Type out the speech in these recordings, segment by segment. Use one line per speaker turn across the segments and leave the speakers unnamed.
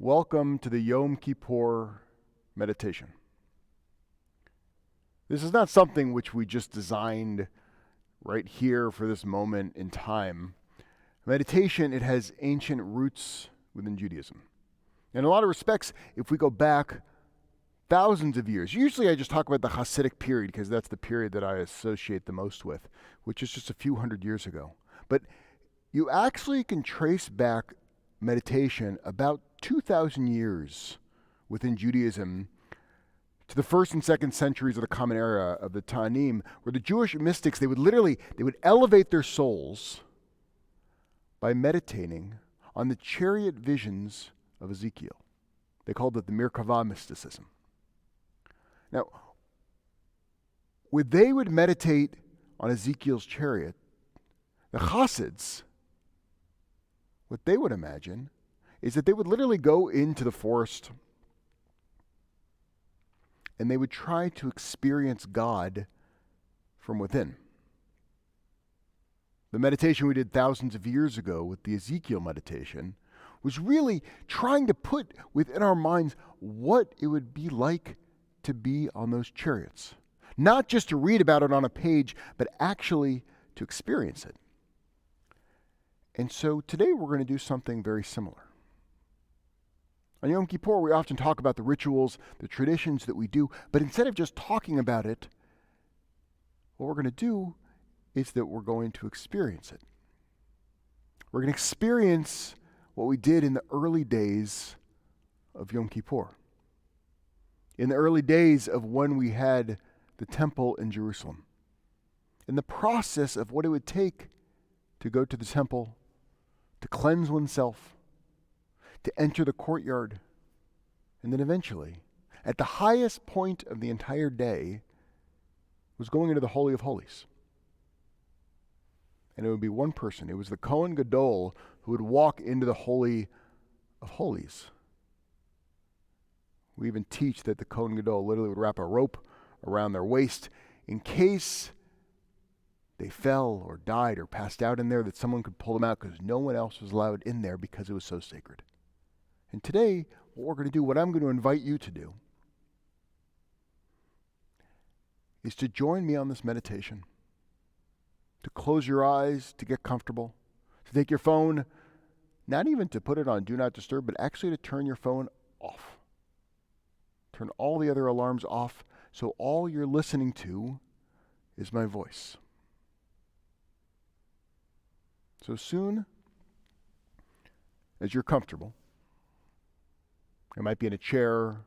Welcome to the Yom Kippur meditation. This is not something which we just designed right here for this moment in time. Meditation, it has ancient roots within Judaism. In a lot of respects, if we go back thousands of years, usually I just talk about the Hasidic period because that's the period that I associate the most with, which is just a few hundred years ago. But you actually can trace back meditation about 2,000 years within Judaism to the first and second centuries of the Common Era of the Ta'anim, where the Jewish mystics, they would elevate their souls by meditating on the chariot visions of Ezekiel. They called it the Merkavah mysticism. Now, when they would meditate on Ezekiel's chariot, the Chassids, what they would imagine is that they would literally go into the forest and they would try to experience God from within. The meditation we did thousands of years ago with the Ezekiel meditation was really trying to put within our minds what it would be like to be on those chariots. Not just to read about it on a page, but actually to experience it. And so today we're going to do something very similar. On Yom Kippur, we often talk about the rituals, the traditions that we do, but instead of just talking about it, what we're going to do is that we're going to experience it. We're going to experience what we did in the early days of Yom Kippur. In the early days of when we had the temple in Jerusalem. In the process of what it would take to go to the temple, to cleanse oneself, to enter the courtyard, and then eventually, at the highest point of the entire day, was going into the Holy of Holies. And it would be one person. It was the Kohen Gadol who would walk into the Holy of Holies. We even teach that the Kohen Gadol literally would wrap a rope around their waist in case they fell or died or passed out in there, that someone could pull them out because no one else was allowed in there because it was so sacred. And today, what we're going to do, what I'm going to invite you to do, is to join me on this meditation, to close your eyes, to get comfortable, to take your phone, not even to put it on Do Not Disturb, but actually to turn your phone off. Turn all the other alarms off, so all you're listening to is my voice. So soon as you're comfortable, it might be in a chair,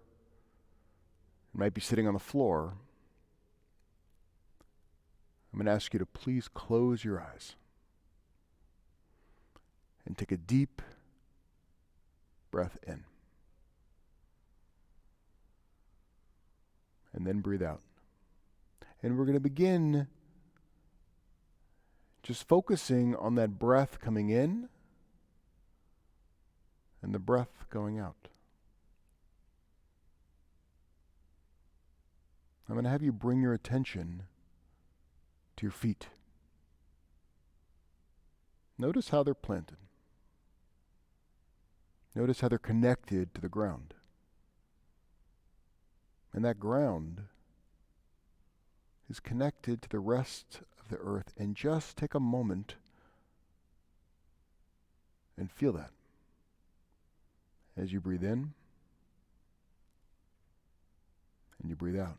it might be sitting on the floor, I'm going to ask you to please close your eyes and take a deep breath in. And then breathe out. And we're going to begin just focusing on that breath coming in and the breath going out. I'm going to have you bring your attention to your feet. Notice how they're planted. Notice how they're connected to the ground. And that ground is connected to the rest of the earth. And just take a moment and feel that as you breathe in and you breathe out.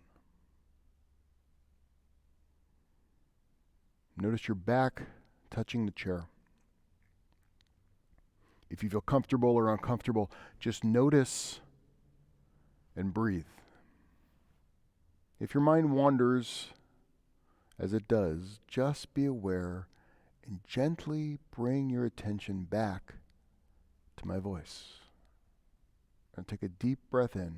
Notice your back touching the chair. If you feel comfortable or uncomfortable, just notice and breathe. If your mind wanders, as it does, just be aware and gently bring your attention back to my voice. And take a deep breath in.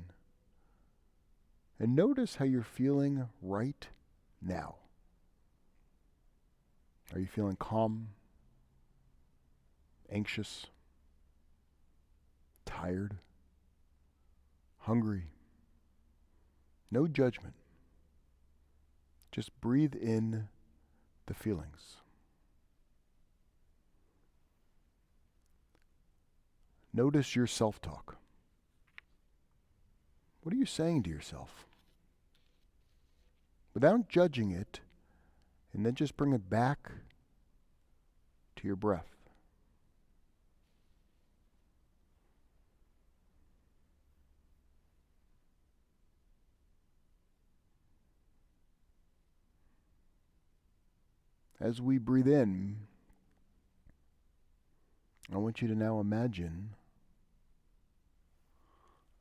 And notice how you're feeling right now. Are you feeling calm, anxious, tired, hungry? No judgment. Just breathe in the feelings. Notice your self-talk. What are you saying to yourself? Without judging it, and then just bring it back to your breath. As we breathe in, I want you to now imagine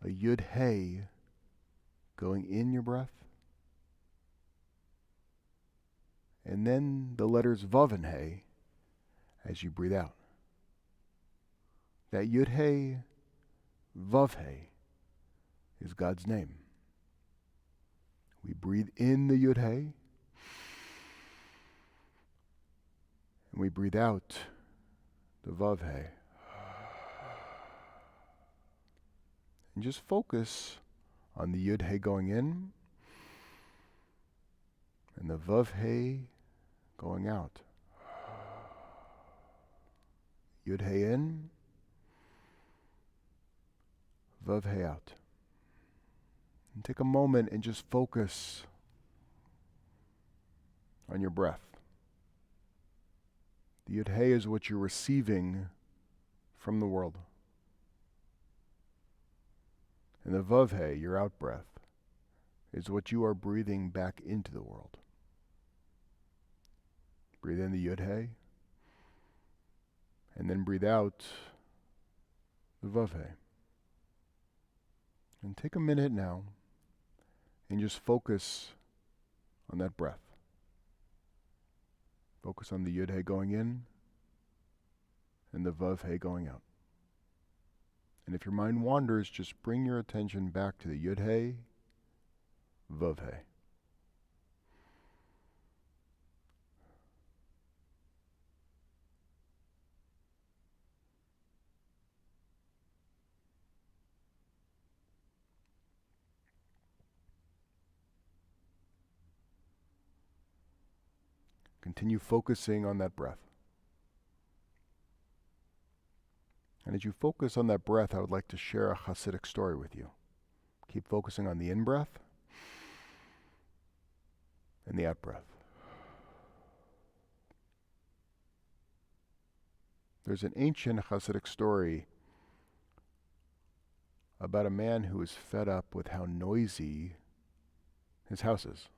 a Yud-Hey going in your breath, and then the letters Vav and Hey as you breathe out. That Yud-Hey, Vav-Hey is God's name. We breathe in the Yud-Hey, and we breathe out the Vav-Hey. And just focus on the Yud-Hey going in and the Vav-Hey going out. Yud-Hey in, Vav-Hey out. And take a moment and just focus on your breath. The Yud-Hey is what you're receiving from the world. And the Vav-Hey, your out breath, is what you are breathing back into the world. Breathe in the Yud-Hey, and then breathe out the Vav-Hey. And take a minute now and just focus on that breath. Focus on the Yud-Hey going in and the Vav-Hey going out. And if your mind wanders, just bring your attention back to the Yud-Hey, Vav-Hey. Continue focusing on that breath. And as you focus on that breath, I would like to share a Hasidic story with you. Keep focusing on the in-breath and the out-breath. There's an ancient Hasidic story about a man who is fed up with how noisy his house is.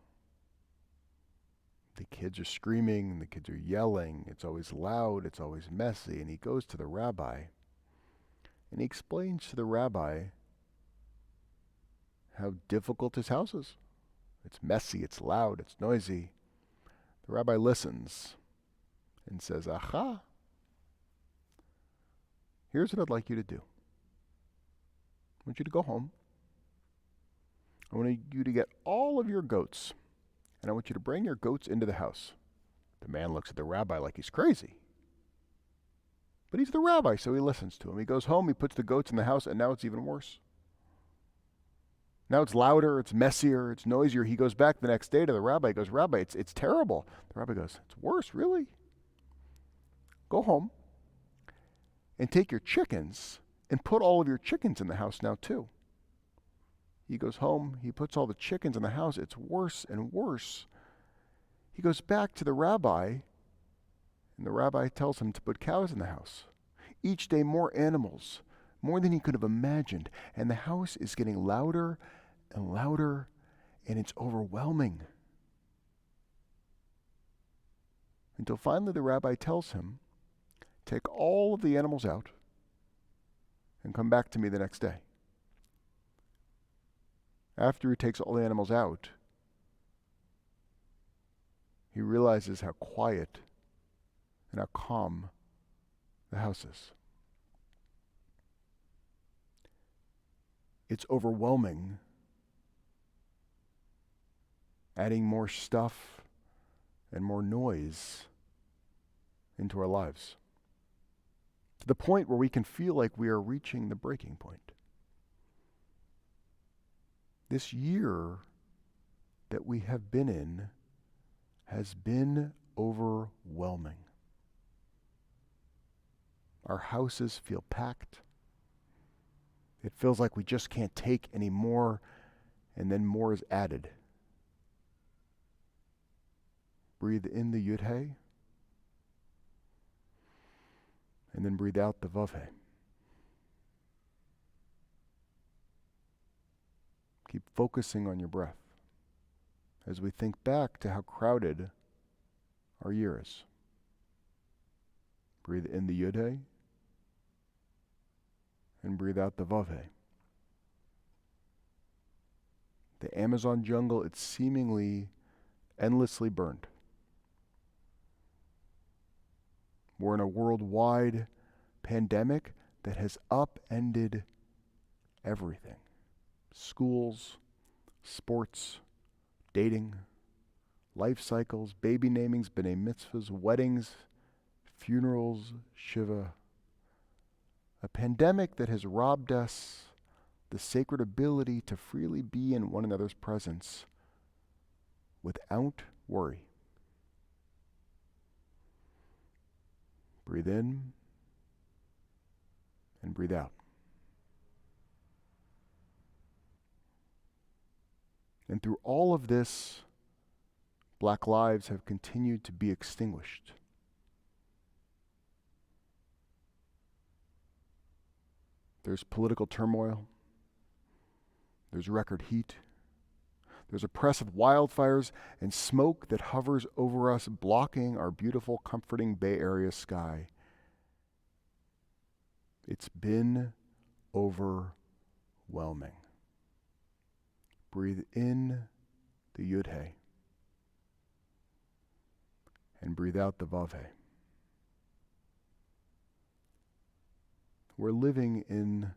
The kids are screaming, the kids are yelling, it's always loud, it's always messy, and he goes to the rabbi, and he explains to the rabbi how difficult his house is. It's messy, it's loud, it's noisy. The rabbi listens and says, "Aha, here's what I'd like you to do. I want you to go home. I want you to get all of your goats, and I want you to bring your goats into the house." The man looks at the rabbi like he's crazy. But he's the rabbi, so he listens to him. He goes home, he puts the goats in the house, and now it's even worse. Now it's louder, it's messier, it's noisier. He goes back the next day to the rabbi. He goes, "Rabbi, it's terrible." The rabbi goes, "It's worse, really? Go home and take your chickens and put all of your chickens in the house now too." He goes home, he puts all the chickens in the house. It's worse and worse. He goes back to the rabbi, and the rabbi tells him to put cows in the house. Each day more animals, more than he could have imagined. And the house is getting louder and louder, and it's overwhelming. Until finally the rabbi tells him, "Take all of the animals out and come back to me the next day." After he takes all the animals out, he realizes how quiet and how calm the house is. It's overwhelming, adding more stuff and more noise into our lives, to the point where we can feel like we are reaching the breaking point. This year that we have been in has been overwhelming. Our houses feel packed. It feels like we just can't take any more and then more is added. Breathe in the Yud-He, and then breathe out the Vav-He. Keep focusing on your breath as we think back to how crowded our year is. Breathe in the Yud-He, and breathe out the Vav-He. The Amazon jungle, it's seemingly endlessly burned. We're in a worldwide pandemic that has upended everything. Schools, sports, dating, life cycles, baby namings, b'nai mitzvahs, weddings, funerals, shiva. A pandemic that has robbed us the sacred ability to freely be in one another's presence without worry. Breathe in and breathe out. And through all of this, Black lives have continued to be extinguished. There's political turmoil. There's record heat. There's oppressive wildfires and smoke that hovers over us, blocking our beautiful, comforting Bay Area sky. It's been overwhelming. Breathe in the Yud-He and breathe out the Vav-He. We're living in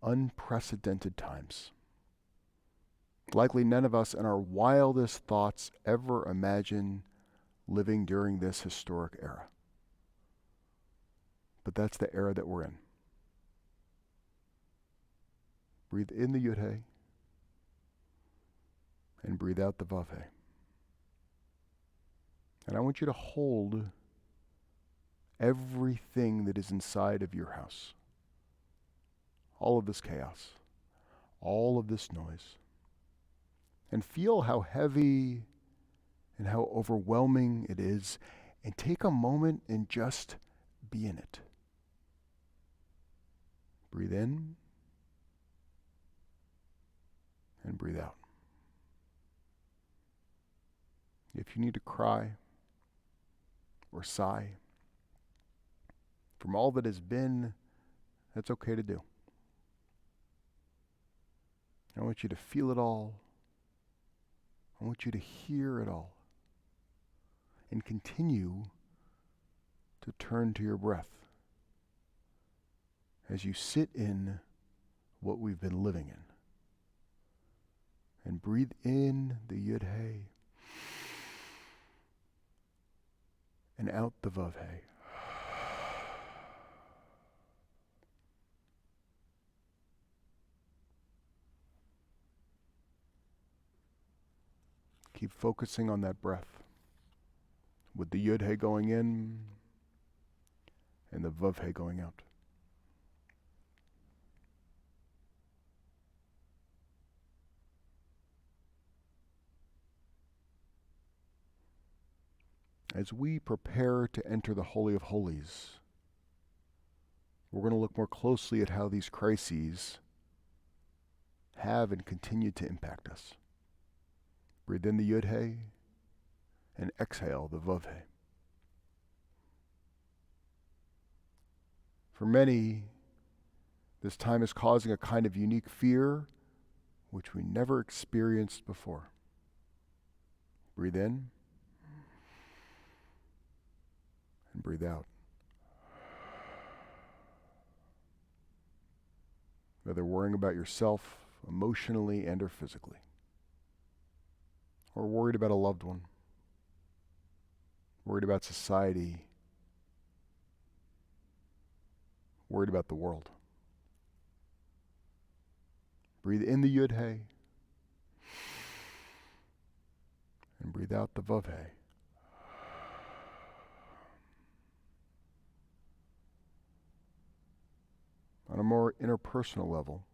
unprecedented times. Likely none of us in our wildest thoughts ever imagined living during this historic era. But that's the era that we're in. Breathe in the Yud-He and breathe out the Vav-He. And I want you to hold everything that is inside of your house. All of this chaos, all of this noise. And feel how heavy and how overwhelming it is, and take a moment and just be in it. Breathe in and breathe out. If you need to cry or sigh from all that has been, that's okay to do. I want you to feel it all. I want you to hear it all. And continue to turn to your breath as you sit in what we've been living in. And breathe in the Yud-He and out the Vav-He. Keep focusing on that breath with the Yud-He going in and the Vav-He going out. As we prepare to enter the Holy of Holies, we're going to look more closely at how these crises have and continue to impact us. Breathe in the Yud-He and exhale the Vav-He. For many, this time is causing a kind of unique fear which we never experienced before. Breathe in and breathe out. Whether worrying about yourself emotionally and or physically, or worried about a loved one, worried about society, worried about the world. Breathe in the Yud-He and breathe out the Vav-He. On a more interpersonal level,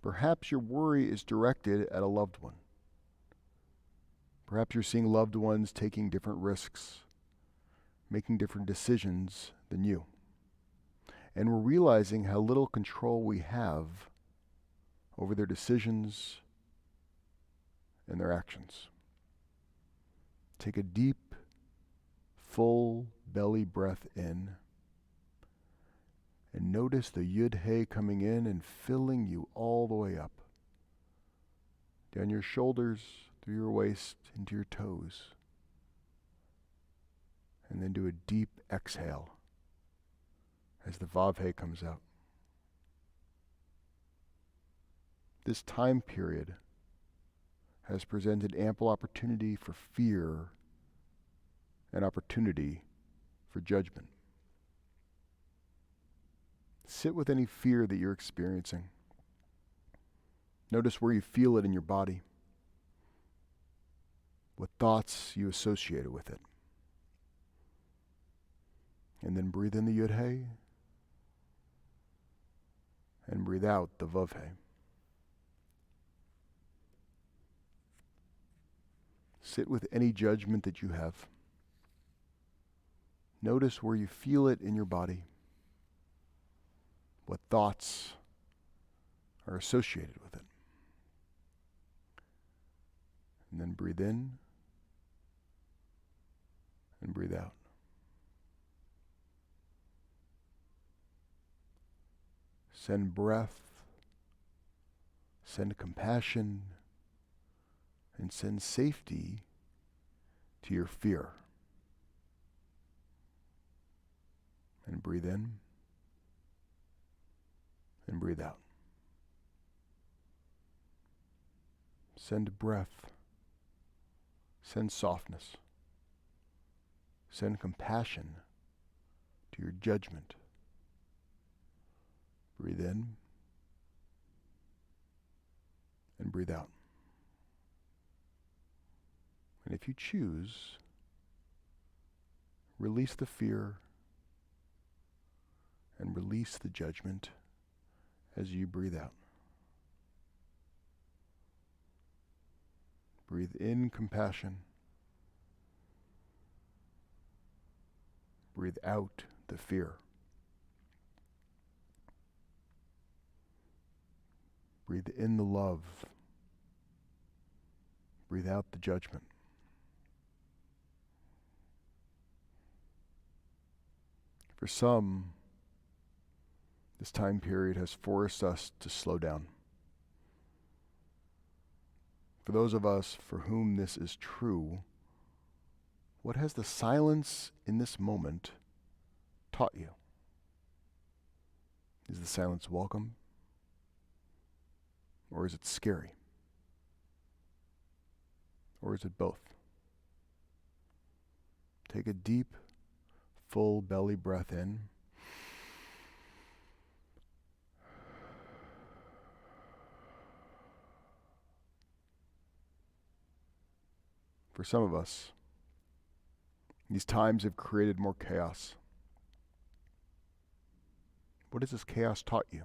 Perhaps your worry is directed at a loved one. Perhaps you're seeing loved ones taking different risks, making different decisions than you. And we're realizing how little control we have over their decisions and their actions. Take a deep, full belly breath in, and notice the Yud-Hey coming in and filling you all the way up. Down your shoulders, through your waist, into your toes. And then do a deep exhale as the Vav-Hey comes out. This time period has presented ample opportunity for fear and opportunity for judgment. Sit with any fear that you're experiencing. Notice where you feel it in your body, what thoughts you associated with it. And then breathe in the Yud-Hey and breathe out the Vav-Hey. Sit with any judgment that you have. Notice where you feel it in your body, what thoughts are associated with it. And then breathe in and breathe out. Send breath, send compassion, and send safety to your fear. And breathe in and breathe out. Send breath, send softness, send compassion to your judgment. Breathe in and breathe out. And if you choose, release the fear and release the judgment as you breathe out. Breathe in compassion. Breathe out the fear. Breathe in the love. Breathe out the judgment. For some, this time period has forced us to slow down. For those of us for whom this is true, what has the silence in this moment taught you? Is the silence welcome? Or is it scary? Or is it both? Take a deep, full belly breath in. For some of us, these times have created more chaos. What has this chaos taught you?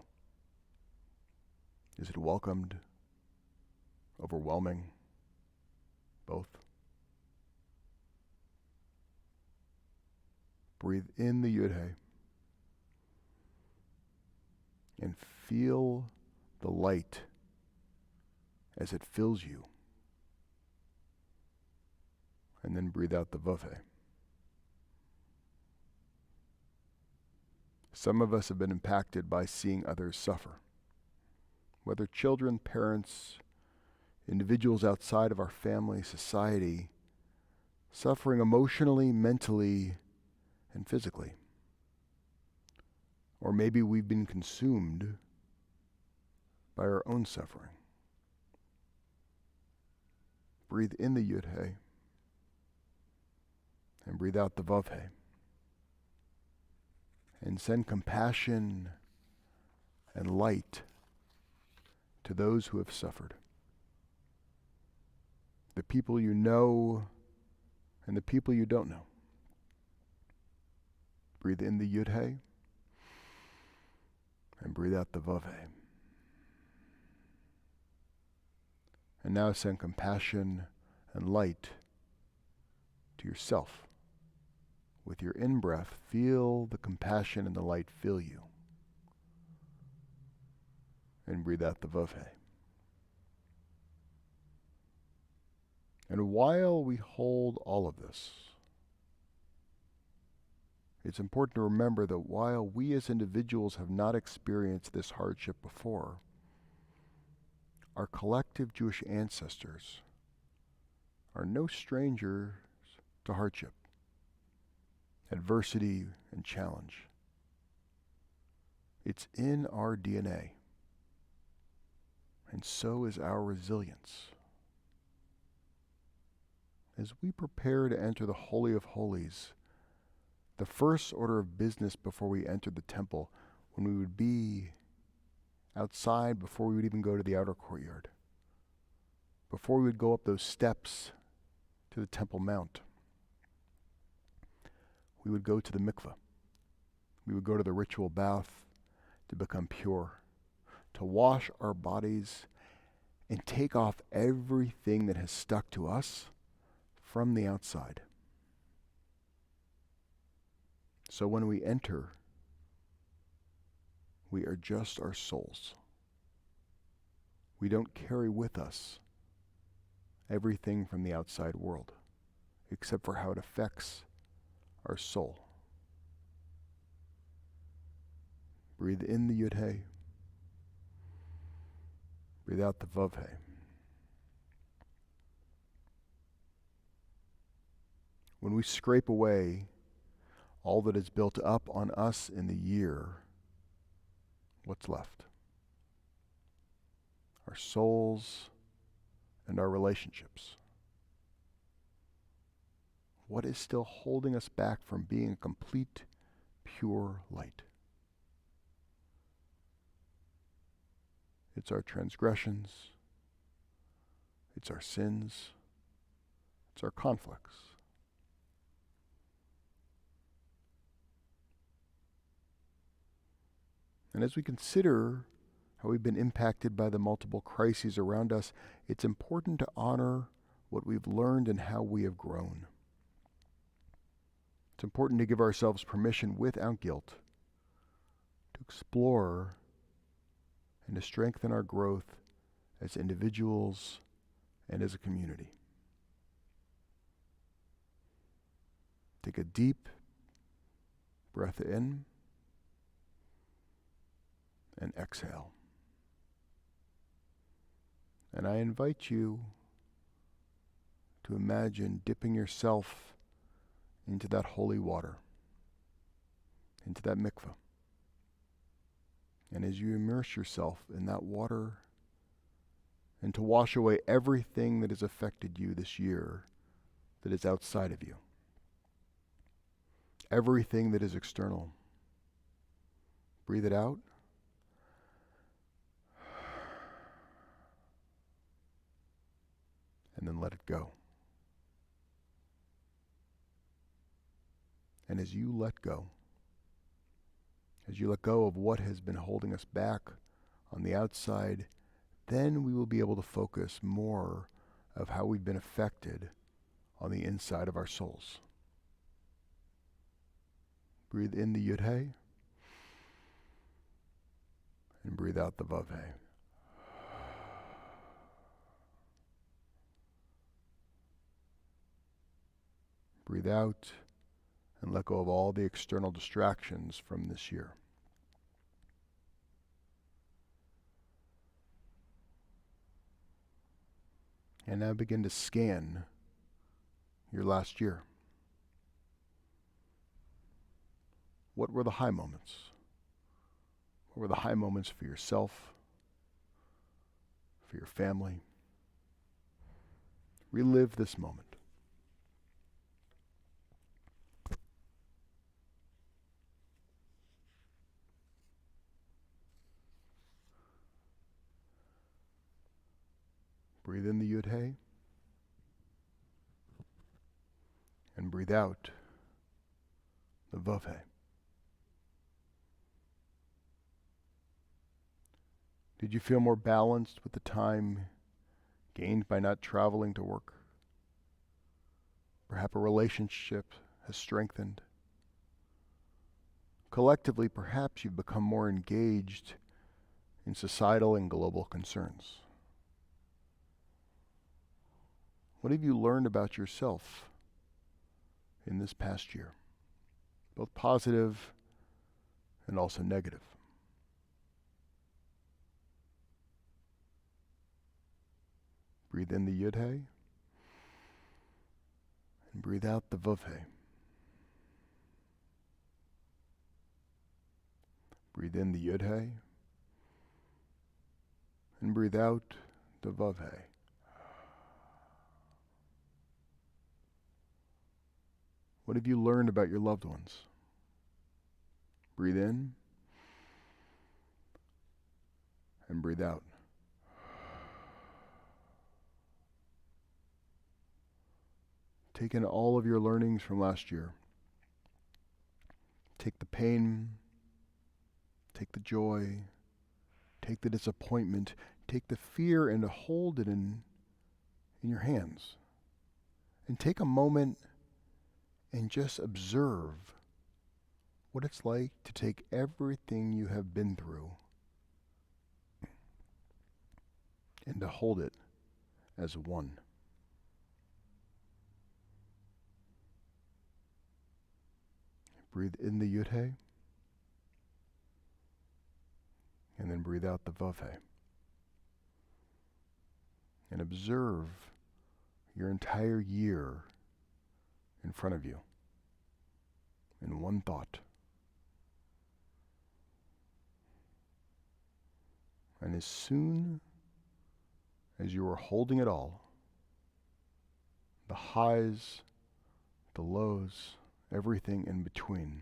Is it welcomed? Overwhelming? Both? Breathe in the Yud-Hey and feel the light as it fills you. And then breathe out the Vav-Hey. Some of us have been impacted by seeing others suffer. Whether children, parents, individuals outside of our family, society, suffering emotionally, mentally, and physically. Or maybe we've been consumed by our own suffering. Breathe in the Yud-Hey and breathe out the Vav-Hey. And send compassion and light to those who have suffered. The people you know and the people you don't know. Breathe in the Yud-Hey and breathe out the Vav-Hey. And now send compassion and light to yourself. With your in-breath, feel the compassion and the light fill you. And breathe out the Vavhe. And while we hold all of this, it's important to remember that while we as individuals have not experienced this hardship before, our collective Jewish ancestors are no strangers to hardship, adversity, and challenge. It's in our DNA, and so is our resilience. As we prepare to enter the Holy of Holies, the first order of business before we entered the temple, when we would be outside, before we would even go to the outer courtyard, before we would go up those steps to the Temple Mount, we would go to the mikveh. We would go to the ritual bath to become pure, to wash our bodies and take off everything that has stuck to us from the outside. So when we enter, we are just our souls. We don't carry with us everything from the outside world, except for how it affects our soul. Breathe in the Yud-Hey. Breathe out the Vav-Hey. When we scrape away all that is built up on us in the year, what's left? Our souls and our relationships. What is still holding us back from being a complete, pure light? It's our transgressions, it's our sins, it's our conflicts. And as we consider how we've been impacted by the multiple crises around us, it's important to honor what we've learned and how we have grown. It's important to give ourselves permission without guilt to explore and to strengthen our growth as individuals and as a community. Take a deep breath in and exhale. And I invite you to imagine dipping yourself into that holy water, into that mikveh. And as you immerse yourself in that water, and to wash away everything that has affected you this year that is outside of you, everything that is external, breathe it out. And then let it go. And as you let go of what has been holding us back on the outside, then we will be able to focus more of how we've been affected on the inside of our souls. Breathe in the Yud-Hey and breathe out the Vav-Hey. Breathe out and let go of all the external distractions from this year. And now begin to scan your last year. What were the high moments? What were the high moments for yourself, for your family? Relive this moment. Breathe in the Yud-Hey and breathe out the Vav-Hey. Did you feel more balanced with the time gained by not traveling to work. Perhaps a relationship has strengthened. Collectively, perhaps you've become more engaged in societal and global concerns. What have you learned about yourself in this past year? Both positive and also negative. Breathe in the Yud-Hey and breathe out the Vav-Hey. Breathe in the Yud-Hey and breathe out the Vav-Hey. What have you learned about your loved ones? Breathe in and breathe out. Take in all of your learnings from last year. Take the pain, take the joy, take the disappointment, take the fear, and hold it in your hands. And take a moment and just observe what it's like to take everything you have been through and to hold it as one. Breathe in the Yud-Hey and then breathe out the Vav-Hey. And observe your entire year in front of you in one thought. And as soon as you are holding it all, the highs, the lows, everything in between,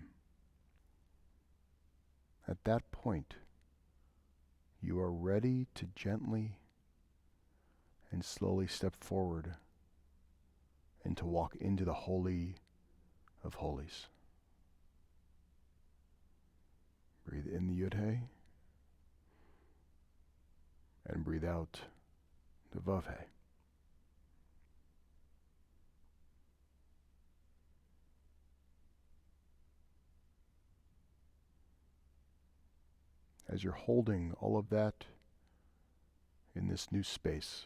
at that point, you are ready to gently and slowly step forward and to walk into the Holy of Holies. Breathe in the Yud-Hey and breathe out the Vav-Hey. As you're holding all of that in this new space,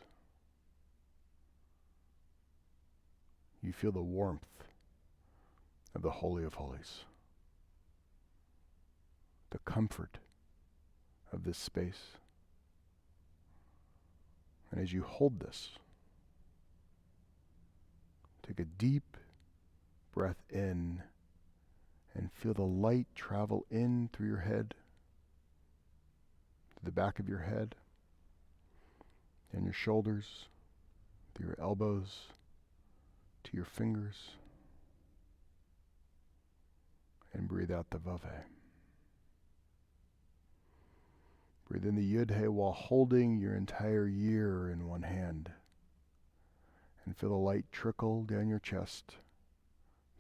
you feel the warmth of the Holy of Holies, the comfort of this space. And as you hold this, take a deep breath in and feel the light travel in through your head, to the back of your head, and your shoulders, through your elbows, to your fingers, and breathe out the Vav-Hey. Breathe in the Yud-Hey while holding your entire year in one hand, and feel the light trickle down your chest,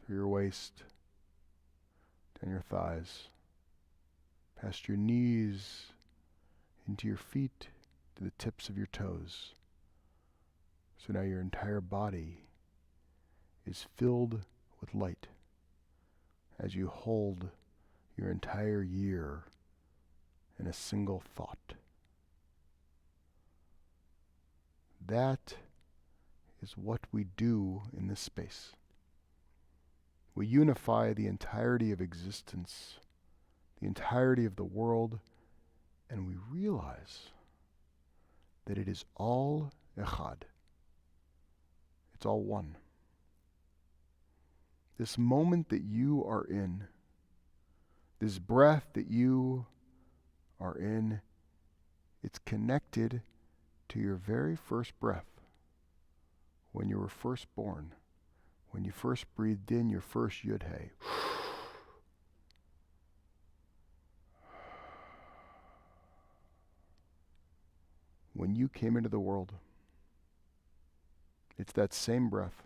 through your waist, down your thighs, past your knees, into your feet, to the tips of your toes. So now your entire body is filled with light as you hold your entire year in a single thought. That is what we do in this space. We unify the entirety of existence, the entirety of the world, and we realize that it is all echad. It's all one. This moment that you are in, this breath that you are in, it's connected to your very first breath when you were first born, when you first breathed in your first Yud-Hey. When you came into the world, it's that same breath.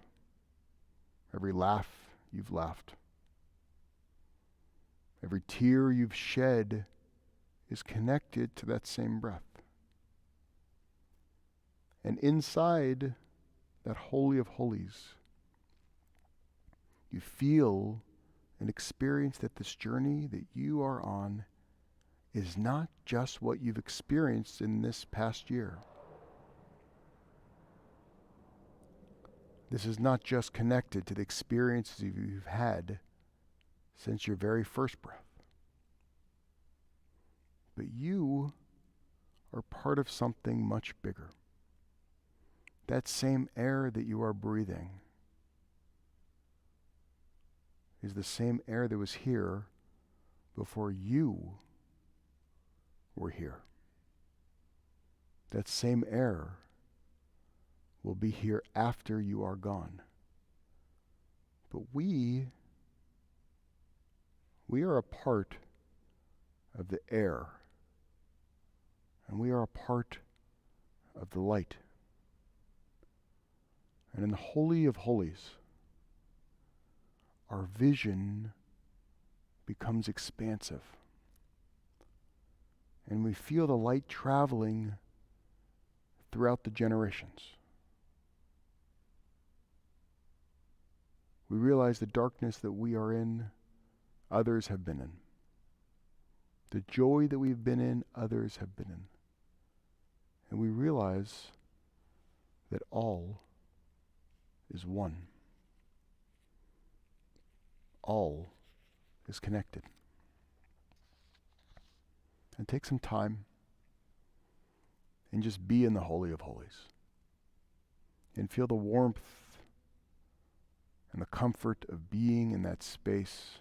Every laugh you've laughed, every tear you've shed is connected to that same breath. And inside that Holy of Holies, you feel and experience that this journey that you are on is not just what you've experienced in this past year. This is not just connected to the experiences you've had since your very first breath. But you are part of something much bigger. That same air that you are breathing is the same air that was here before you were here. That same air will be here after you are gone. But we are a part of the air, and we are a part of the light. And in the Holy of Holies, our vision becomes expansive. And we feel the light traveling throughout the generations. We realize the darkness that we are in, others have been in. The joy that we've been in, others have been in. And we realize that all is one. All is connected. And take some time and just be in the Holy of Holies. And feel the warmth and the comfort of being in that space.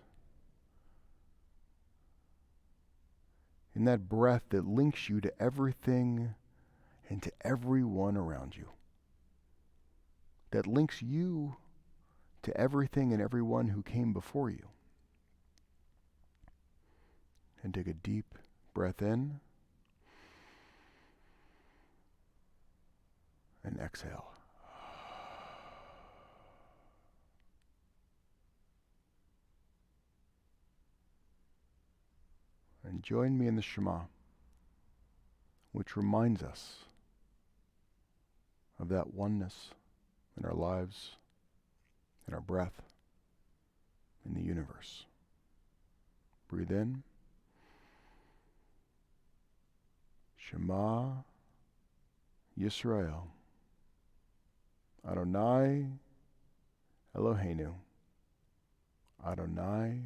In that breath that links you to everything and to everyone around you. That links you to everything and everyone who came before you. And take a deep breath in and exhale. And join me in the Shema, which reminds us of that oneness in our lives, in our breath, in the universe. Breathe in. Shema Yisrael. Adonai Eloheinu. Adonai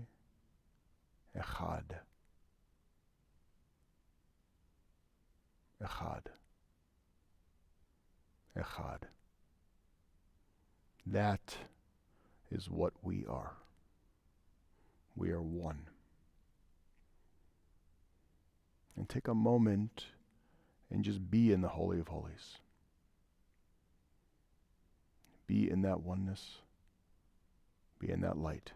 Echad. Echad. Echad. That is what we are. We are one. And take a moment and just be in the Holy of Holies. Be in that oneness. Be in that light.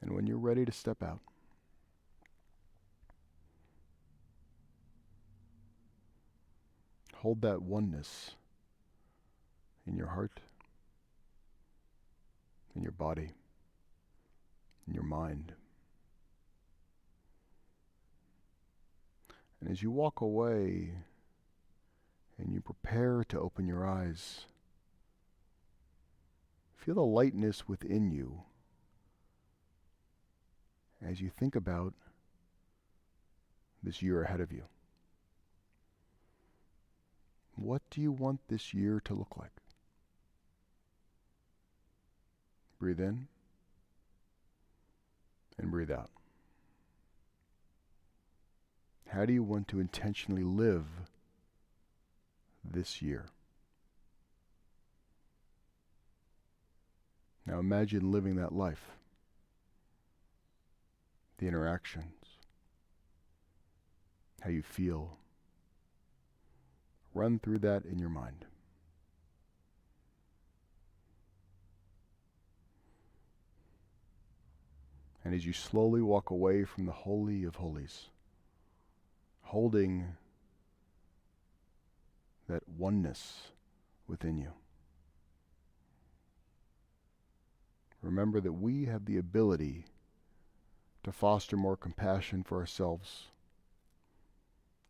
And when you're ready to step out, hold that oneness in your heart, in your body, in your mind. And as you walk away and you prepare to open your eyes, feel the lightness within you as you think about this year ahead of you. What do you want this year to look like? Breathe in and breathe out. How do you want to intentionally live this year? Now imagine living that life. The interactions, how you feel. Run through that in your mind. And as you slowly walk away from the Holy of Holies, holding that oneness within you, remember that we have the ability to foster more compassion for ourselves,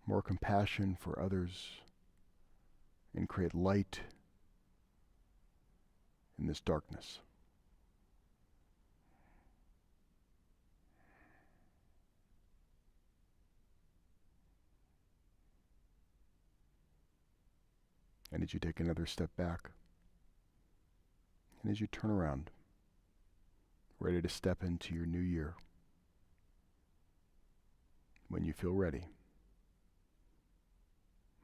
more compassion for others, and create light in this darkness. And as you take another step back, and as you turn around, ready to step into your new year, when you feel ready,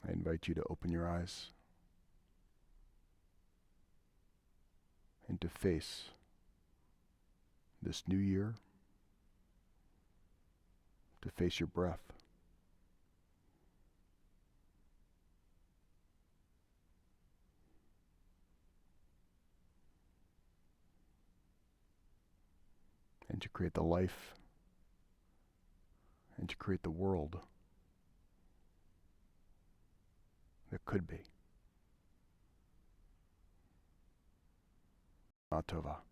I invite you to open your eyes and to face this new year, to face your breath, and to create the life and to create the world that could be. Tova.